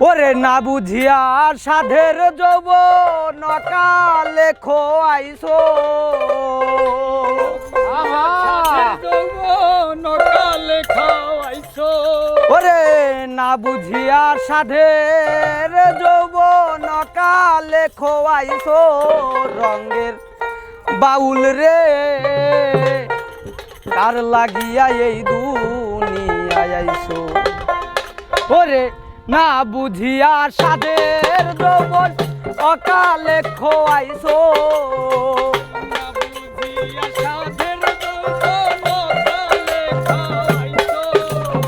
ওরে না বুঝিয়া সাধের যৌবন কালে খোয়াইছো ওরে না বুঝিয়া সাধের যৌবন কালে খোয়াইছো রঙের বাউল রে কার লাগিয়া এই দুনিয়ায় আইছো ওরে না বুঝিয়া সাধের যৌবন অকালে খোয়াইছো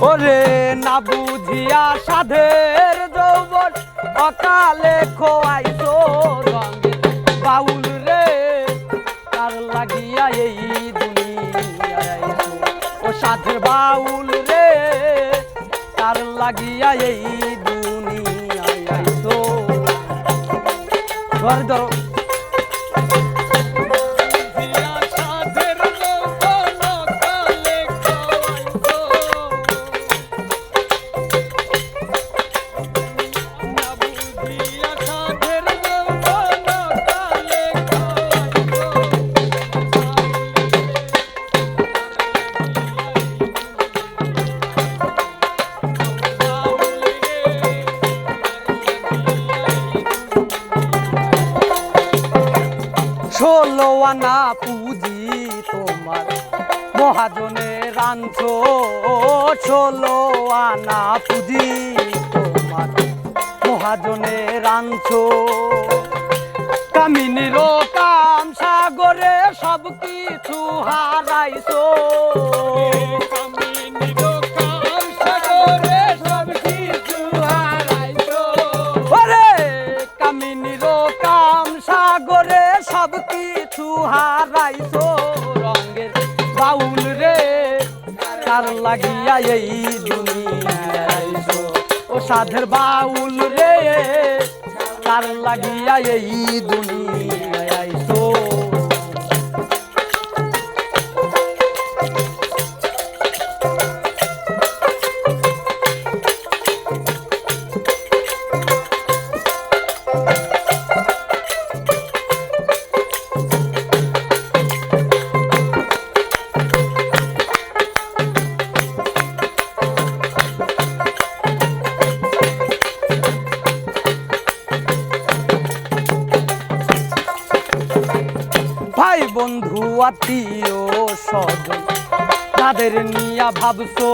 ওরে না বুঝিয়া সাধের যৌবন অকালে খোয়াইছো রঙের বাউল রে কার লাগিয়া এই দুনিয়ায় আইছো ও সাধের বাউল রে কার লাগিয়া এই দুনিয়ায় আইছো ধর ধরো ষোলো আনা পুঁজি তোমার মহাজনের আনছো ষোলো আনা পুঁজি তোমার মহাজনের আনছো কামিনীর কাম সাগরে সব কিছু হারাইছো সব কিছু হারাইছো রঙের বাউল রে কার লাগিয়া এই দুনিয়ায় আইছো ও সাধের বাউল রে কার লাগিয়া এই দুনিয়ায় আইছো ভাই বন্ধু আত্মীয় স্বজন তাদের নিয়া ভাবছো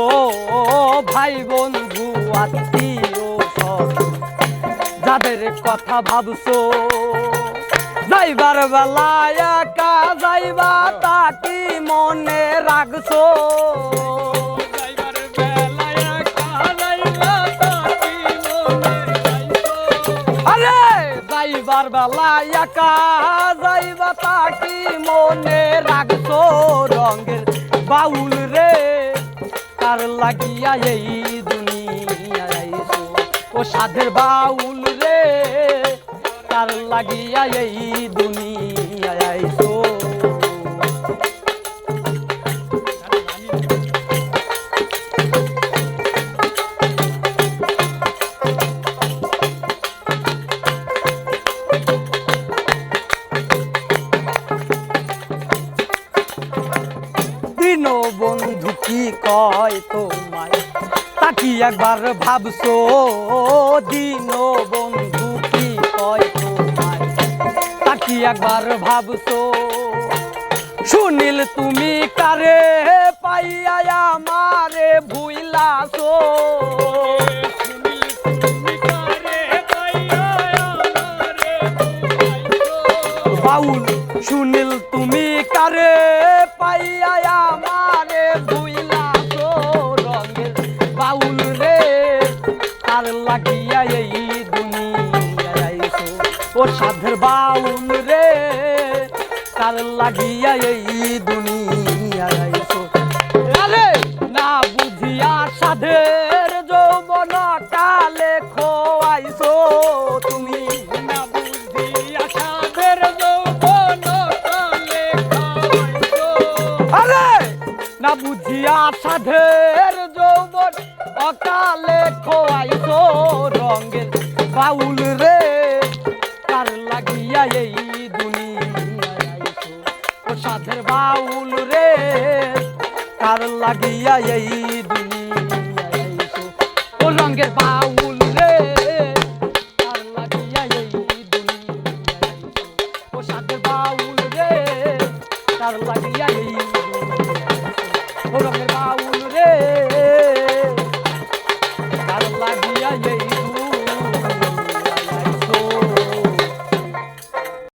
ভাই বন্ধু আত্মীয় স্বজন যাদের কথা ভাবছো যাইবার বেলায় একা যাইবা তাকি মনে রাখছো আরে যাইবার বেলায় একা যাইবা তাকি মনে রাখছো রঙের বাউল রে কার লাগিয়া এই দুনিয়ায় আইছো ও সাধের বাউল রে কার লাগিয়া এই দুনিয়ায় আইছো বন্ধু কি কয় তোমায় তাকি একবার ভাবছো দিন বন্ধু কি কয় তোমায় তাকি একবার ভাবছো সুনীল তুমি কারে পাইয়া আমারে ভুইলাছো বাউল সুনীল তুমি কারে পাইয়া আমারে ভুইলাছো রঙের বাউল রে কার লাগিয়া এই দুনিয়ায় আইছো ও সাধের বাউল রে কার লাগিয়া এই দুনিয়ায় আইছো আরে না বুঝিয়া সাধের যৌবন কালে খোয়াইছো তুমি না বুঝিয়া সাধের যৌবন কালে খোয়াইছো আরে না বুঝিয়া সাধের যৌবন অকালে খোয়াইছো। রঙের বাউল রে কার লাগিয়া এই দুনিয়ায় আইছো ও সাধের বাউল রে কার লাগিয়া এই দুনিয়ায় আইছো ও রঙের বাউল রে কার লাগিয়া এই দুনিয়ায় আইছো ও সাধের বাউল রে কার লাগিয়া এই দুনিয়ায় আইছো ও রঙের বাউল রে কার লাগিয়া এই